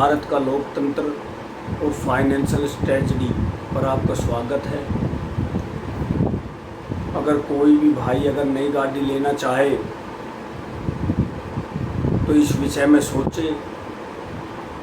भारत का लोकतंत्र और फाइनेंशियल स्ट्रेटजी पर आपका स्वागत है। अगर कोई भी भाई अगर नई गाड़ी लेना चाहे तो इस विषय में सोचे।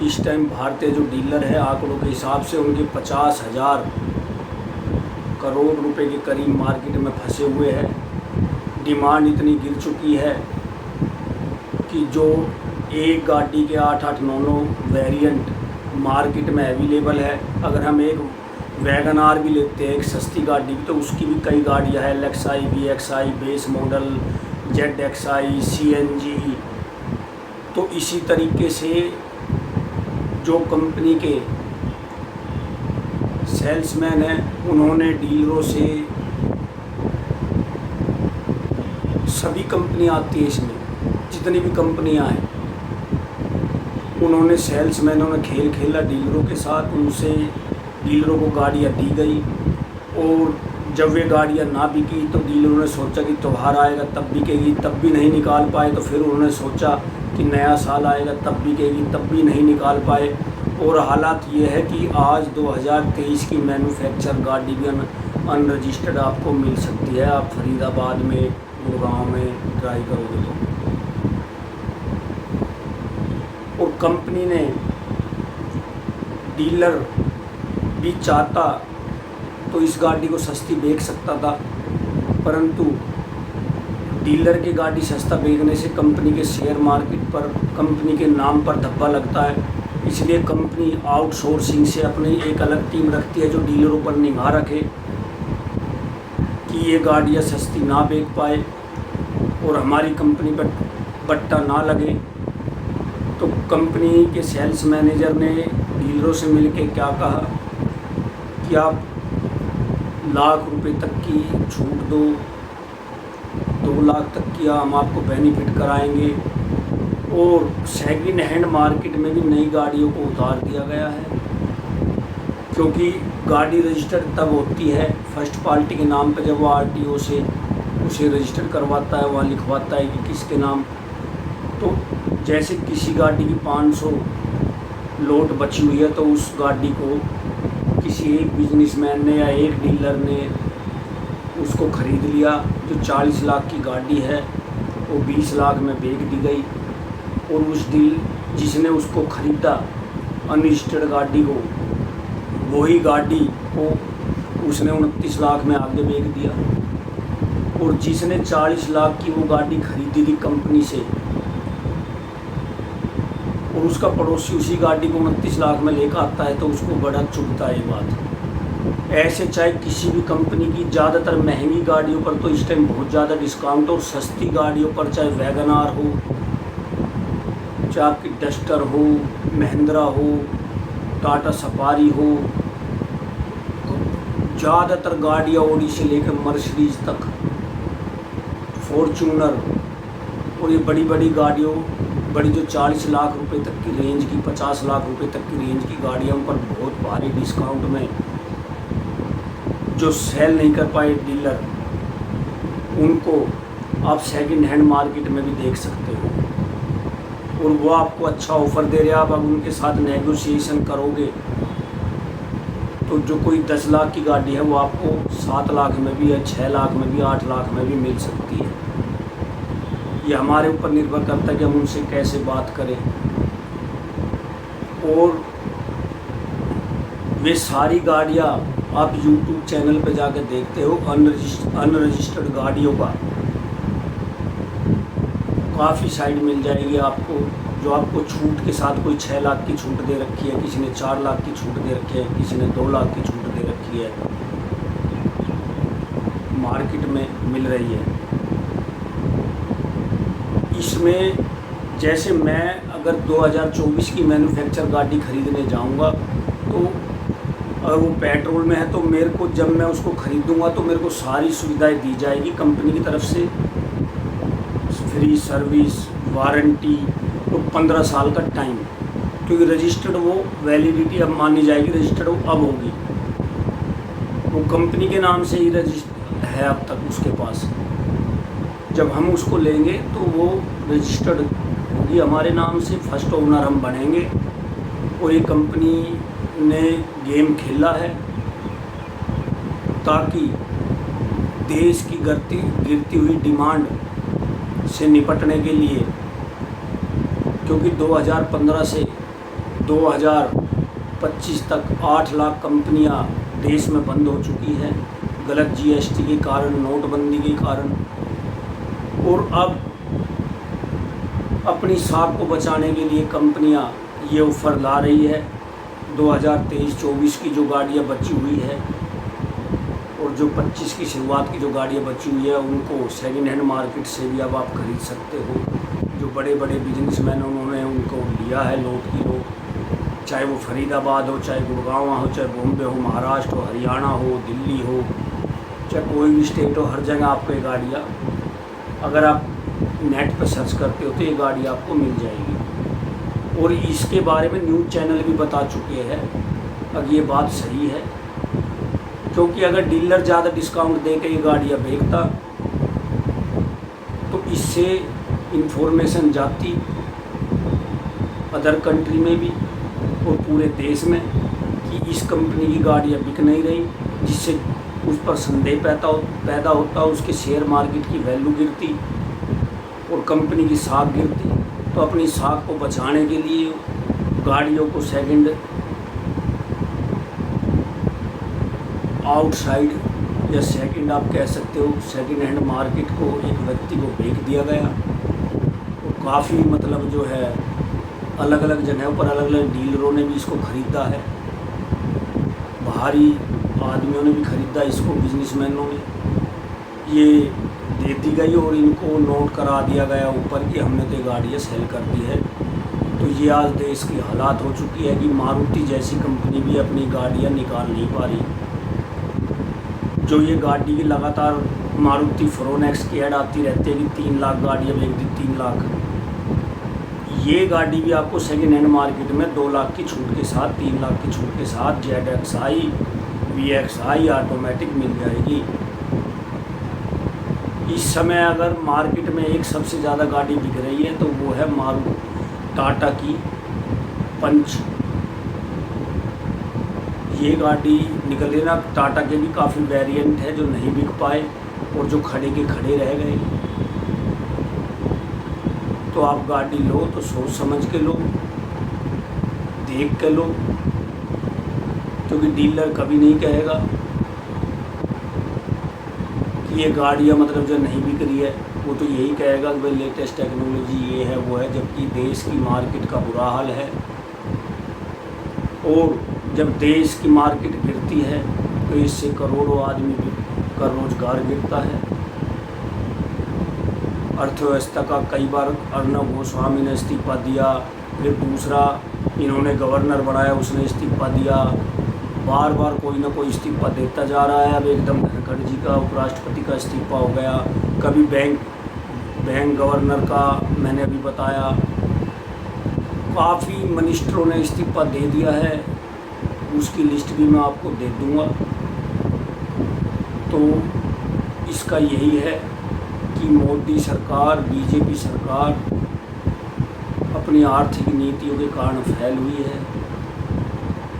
इस टाइम भारतीय जो डीलर है आंकड़ों के हिसाब से उनके 50,000 करोड़ रुपए के करीब मार्केट में फंसे हुए हैं। डिमांड इतनी गिर चुकी है कि जो एक गाड़ी के 8-8, 9-9 वेरिएंट मार्केट में अवेलेबल है। अगर हम एक वैगन आर भी लेते हैं, एक सस्ती गाड़ी, तो उसकी भी कई गाड़ियां हैं, LXI, VXI, base model, ZXI, CNG। तो इसी तरीके से जो कंपनी के सेल्समैन हैं उन्होंने डीलरों से, सभी कंपनियां आती है इसमें, जितनी भी कंपनियां हैं, उन्होंने सेल्समैनों ने खेल खेला डीलरों के साथ। उनसे डीलरों को गाड़ियां दी गई और जब वे गाड़ियां ना बिकी तो डीलरों ने सोचा कि त्यौहार आएगा तब बिकेगी, तब भी नहीं निकाल पाए। तो फिर उन्होंने सोचा कि नया साल आएगा तब बिकेगी, तब भी नहीं निकाल पाए। और हालात ये है कि आज 2023 की मैन्युफैक्चर गाड़ी भी अनरजिस्टर्ड आपको मिल सकती है। आप फरीदाबाद में, गुड़गांव में ट्राई करोगे तो। और कंपनी ने, डीलर भी चाहता तो इस गाड़ी को सस्ती बेच सकता था, परंतु डीलर की गाड़ी सस्ता बेचने से कंपनी के शेयर मार्केट पर, कंपनी के नाम पर धब्बा लगता है। इसलिए कंपनी आउटसोर्सिंग से अपनी एक अलग टीम रखती है जो डीलरों पर निगाह रखे कि ये गाड़ियाँ सस्ती ना बेच पाए और हमारी कंपनी पर बट्टा ना लगे। तो कंपनी के सेल्स मैनेजर ने डीलरों से मिलके क्या कहा कि आप लाख रुपए तक की छूट दो, 2 लाख तक की हम आपको बेनिफिट कराएंगे। और सेकंड हैंड मार्केट में भी नई गाड़ियों को उतार दिया गया है, क्योंकि गाड़ी रजिस्टर्ड तब होती है फर्स्ट पार्टी के नाम पर जब वो RTO से उसे रजिस्टर करवाता है, वहाँ लिखवाता है कि किसके नाम। तो जैसे किसी गाड़ी की 500 लोड बची हुई है तो उस गाड़ी को किसी एक बिजनेसमैन ने या एक डीलर ने उसको ख़रीद लिया। जो 40 लाख की गाड़ी है वो 20 लाख में बेच दी गई और उस जिसने उसको ख़रीदा अनरजिस्टर्ड गाड़ी को, वही गाड़ी को उसने 29 लाख में आगे बेच दिया। और जिसने 40 लाख की वो गाड़ी खरीदी थी कंपनी से और उसका पड़ोसी उसी गाड़ी को 29 लाख में लेकर आता है तो उसको बड़ा चुभता है ये बात। ऐसे चाहे किसी भी कंपनी की ज़्यादातर महंगी गाड़ियों पर तो इस टाइम बहुत ज़्यादा डिस्काउंट, और सस्ती गाड़ियों पर चाहे वैगन आर हो, चाहे आपकी डस्टर हो, महिंद्रा हो, टाटा सफारी हो, ज़्यादातर गाड़ियाँ ऑडी से लेकर मर्सिडीज तक, फॉर्च्यूनर, और ये बड़ी बड़ी गाड़ियों, बड़ी जो 40 लाख रुपए तक की रेंज की, 50 लाख रुपए तक की रेंज की गाड़ियों पर बहुत भारी डिस्काउंट में जो सेल नहीं कर पाए डीलर, उनको आप सेकंड हैंड मार्केट में भी देख सकते हो। और वो आपको अच्छा ऑफ़र दे रहे हैं। आप उनके साथ नेगोशिएशन करोगे तो जो कोई 10 लाख की गाड़ी है वो आपको 7 लाख में भी है, 6 लाख में भी, 8 लाख में भी मिल सकती है। ये हमारे ऊपर निर्भर करता है कि हम उनसे कैसे बात करें। और वे सारी गाड़ियाँ आप YouTube चैनल पे जाकर देखते हो, अनरजिस्टर्ड गाड़ियों का काफ़ी साइड मिल जाएगी आपको, जो आपको छूट के साथ कोई 6 लाख की छूट दे रखी है, किसी ने 4 लाख की छूट दे रखी है, किसी ने 2 लाख की छूट दे रखी है, मार्केट में मिल रही है। इसमें जैसे मैं अगर 2024 की मैन्युफैक्चर गाड़ी ख़रीदने जाऊंगा तो अगर वो पेट्रोल में है तो मेरे को, जब मैं उसको ख़रीदूंगा तो मेरे को सारी सुविधाएं दी जाएगी कंपनी की तरफ से, फ्री सर्विस, वारंटी और 15 साल का टाइम, क्योंकि रजिस्टर्ड वो वैलिडिटी अब मानी जाएगी, रजिस्टर्ड वो अब होगी। वो कंपनी के नाम से ही रजिस्टर है अब तक उसके पास। जब हम उसको लेंगे तो वो रजिस्टर्ड होगी हमारे नाम से, फर्स्ट ओनर हम बनेंगे और ये कंपनी ने गेम खेला है ताकि देश की गिरती हुई डिमांड से निपटने के लिए, क्योंकि 2015 से 2025 तक 8 लाख कंपनियां देश में बंद हो चुकी हैं गलत जीएसटी के कारण, नोटबंदी के कारण। और अब अपनी साख को बचाने के लिए कंपनियां ये ऑफ़र ला रही है 2023-24 की जो गाड़ियां बची हुई है और जो 25 की शुरुआत की जो गाड़ियां बची हुई है उनको सेकंड हैंड मार्केट से भी अब आप खरीद सकते हो। जो बड़े बड़े बिजनेसमैन उन्होंने उनको लिया है लोट की लोट, चाहे वो फरीदाबाद हो, चाहे गुड़गांव हो, चाहे बॉम्बे हो, महाराष्ट्र हो, हरियाणा हो, दिल्ली हो, चाहे कोई भी स्टेट हो, हर जगह आपको ये गाड़ियाँ अगर आप नेट पर सर्च करते हो तो ये गाड़ी आपको मिल जाएगी। और इसके बारे में न्यूज़ चैनल भी बता चुके हैं। अब ये बात सही है, क्योंकि अगर डीलर ज़्यादा डिस्काउंट दे के ये गाड़ियाँ बेचता तो इससे इन्फॉर्मेशन जाती अदर कंट्री में भी और पूरे देश में कि इस कंपनी की गाड़ियाँ बिक नहीं रही, जिससे उस पर संदेह पैदा होता, उसके शेयर मार्केट की वैल्यू गिरती और कंपनी की साख गिरती। तो अपनी साख को बचाने के लिए गाड़ियों को सेकंड आउटसाइड या सेकंड आप कह सकते हो सेकंड हैंड मार्केट को एक व्यक्ति को बेच दिया गया। और काफ़ी मतलब जो है अलग अलग जगहों पर अलग अलग डीलरों ने भी इसको ख़रीदा है, बाहरी आदमियों ने भी ख़रीदा इसको, बिजनेसमैनों ने ये दे दी गई और इनको नोट करा दिया गया ऊपर कि हमने तो गाड़ियाँ सेल कर दी है। तो ये आज देश की हालात हो चुकी है कि मारुति जैसी कंपनी भी अपनी गाड़ियाँ निकाल नहीं पा रही। जो ये गाड़ी की लगातार मारुति फ्रोनेक्स की ऐड आती रहती है कि 3 लाख गाड़ियाँ बेच दी, 3 लाख। ये गाड़ी भी आपको सेकेंड हैंड मार्केट में 2 लाख की छूट के साथ, 3 लाख की छूट के साथ ZXi, VXi ऑटोमेटिक मिल जाएगी। इस समय अगर मार्केट में एक सबसे ज़्यादा गाड़ी बिक रही है तो वो है टाटा की पंच। ये गाड़ी निकल रही ना, टाटा के भी काफ़ी वेरिएंट है जो नहीं बिक पाए और जो खड़े के खड़े रह गए। तो आप गाड़ी लो तो सोच समझ के लो, देख के लो, क्योंकि डीलर कभी नहीं कहेगा कि ये गाड़ियाँ मतलब जो नहीं बिक रही है, वो तो यही कहेगा कि भाई लेटेस्ट टेक्नोलॉजी ये है वो है, जबकि देश की मार्केट का बुरा हाल है। और जब देश की मार्केट गिरती है तो इससे करोड़ों आदमी का रोजगार गिरता है। अर्थव्यवस्था का कई बार अर्नब गोस्वामी ने इस्तीफा दिया, फिर दूसरा इन्होंने गवर्नर बनाया उसने इस्तीफा दिया, बार बार कोई ना कोई इस्तीफा देता जा रहा है। अब एकदम धनखड़ जी का उपराष्ट्रपति का इस्तीफा हो गया, कभी बैंक गवर्नर का मैंने अभी बताया, काफ़ी मिनिस्टरों ने इस्तीफा दे दिया है, उसकी लिस्ट भी मैं आपको दे दूंगा। तो इसका यही है कि मोदी सरकार, बीजेपी सरकार अपनी आर्थिक नीतियों के कारण फैल हुई है,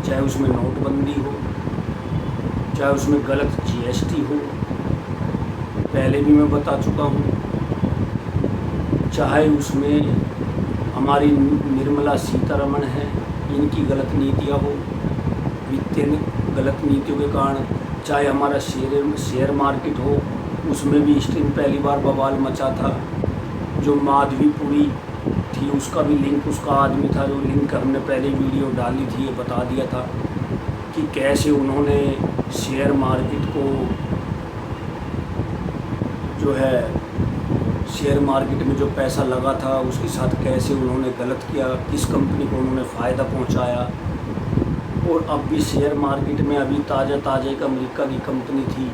चाहे उसमें नोटबंदी हो, चाहे उसमें गलत जीएसटी हो, पहले भी मैं बता चुका हूँ, चाहे उसमें हमारी निर्मला सीतारमण है इनकी गलत नीतियाँ हो, वित्तीय गलत नीतियों के कारण, चाहे हमारा शेयर मार्केट हो, उसमें भी इस दिन पहली बार बवाल मचा था। जो माधवीपुरी थी उसका भी लिंक, उसका आदमी था जो लिंक हमने पहले वीडियो डाली थी, ये बता दिया था कि कैसे उन्होंने शेयर मार्केट को जो है शेयर मार्केट में जो पैसा लगा था उसके साथ कैसे उन्होंने गलत किया, किस कंपनी को उन्होंने फ़ायदा पहुंचाया। और अब भी शेयर मार्केट में अभी ताज़ा एक अमेरिका की कंपनी थी,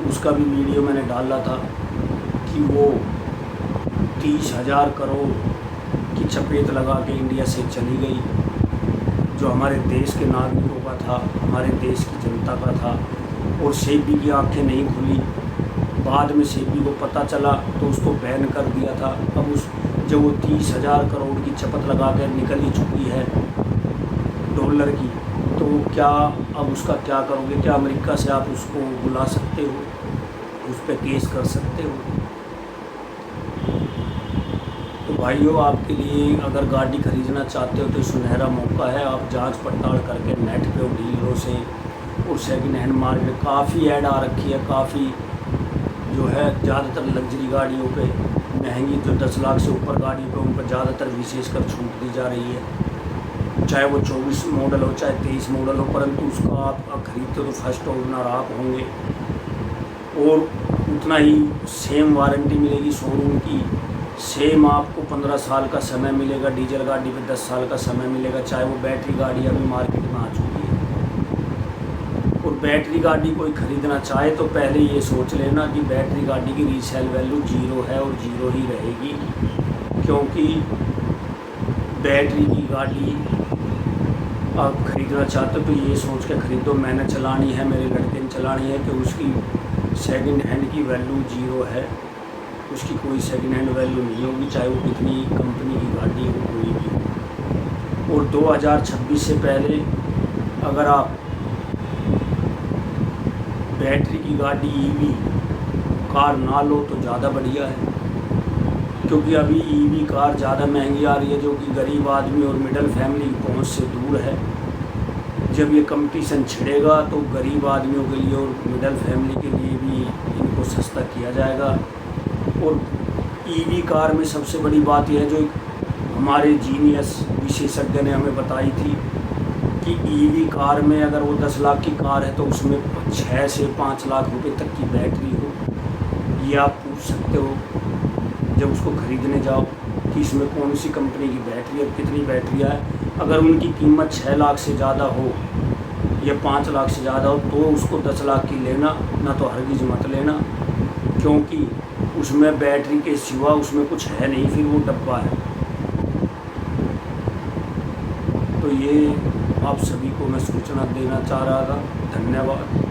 उसका भी वीडियो मैंने डाला था कि वो 30,000 करोड़ की चपेट लगा के इंडिया से चली गई, जो हमारे देश के नागरिकों का था, हमारे देश की जनता का था। और सेबी की आंखें नहीं खुली, बाद में सेबी को पता चला तो उसको बैन कर दिया था। अब जब वो 30,000 करोड़ की चपत लगा कर निकल ही चुकी है डॉलर की, तो क्या अब उसका क्या करोगे? क्या अमेरिका से आप उसको बुला सकते हो, उस पर केस कर सकते हो? तो भाइयों, आपके लिए अगर गाड़ी खरीदना चाहते हो तो सुनहरा मौका है। आप जांच पड़ताल करके नेट पे और डीलरों से और सेकंड हैंड मार्केट काफ़ी ऐड आ रखी है, काफ़ी जो है ज़्यादातर लग्जरी गाड़ियों पे महंगी, जो 10 लाख से ऊपर गाड़ियों पे उन पर ज़्यादातर विशेषकर छूट दी जा रही है, चाहे वो 24 मॉडल हो चाहे 23 मॉडल हो, परंतु उसका आप खरीदते हो तो फर्स्ट ओनर आप होंगे और उतना ही सेम वारंटी मिलेगी शोरूम की, सेम आपको 15 साल का समय मिलेगा, डीजल गाड़ी पे 10 साल का समय मिलेगा, चाहे वो बैटरी गाड़ी अभी मार्केट में आ चुकी है। और बैटरी गाड़ी कोई ख़रीदना चाहे तो पहले ये सोच लेना कि बैटरी गाड़ी की रीसेल वैल्यू 0 है और 0 ही रहेगी, क्योंकि बैटरी की गाड़ी आप ख़रीदना चाहते हो तो ये सोच के ख़रीदो मैंने चलानी है, मेरे लड़के ने चलानी है, कि उसकी सेकंड हैंड की वैल्यू 0 है, उसकी कोई सेकंड हैंड वैल्यू नहीं होगी, चाहे वो कितनी कंपनी की गाड़ी हो, कोई भी हो। और 2026 से पहले अगर आप बैटरी की गाड़ी ईवी कार ना लो तो ज़्यादा बढ़िया है, क्योंकि अभी ईवी कार ज़्यादा महंगी आ रही है, जो कि गरीब आदमी और मिडिल फैमिली की पहुंच से दूर है। जब ये कंपटीशन छिड़ेगा तो गरीब आदमियों के लिए और मिडिल फैमिली के लिए भी इनको सस्ता किया जाएगा। और ईवी कार में सबसे बड़ी बात यह है, जो हमारे जीनियस विशेषज्ञ ने हमें बताई थी, कि ईवी कार में अगर वो 10 लाख की कार है तो उसमें 6 से 5 लाख रुपए तक की बैटरी हो। ये आप पूछ सकते हो जब उसको ख़रीदने जाओ कि इसमें कौन सी कंपनी की बैटरी है, कितनी बैटरियाँ है। अगर उनकी कीमत 6 लाख से ज़्यादा हो या 5 लाख से ज़्यादा हो तो उसको 10 लाख की लेना, ना तो हरगिज़ मत लेना, क्योंकि उसमें बैटरी के सिवा उसमें कुछ है नहीं, फिर वो डब्बा है। तो ये आप सभी को मैं सूचना देना चाह रहा था। धन्यवाद।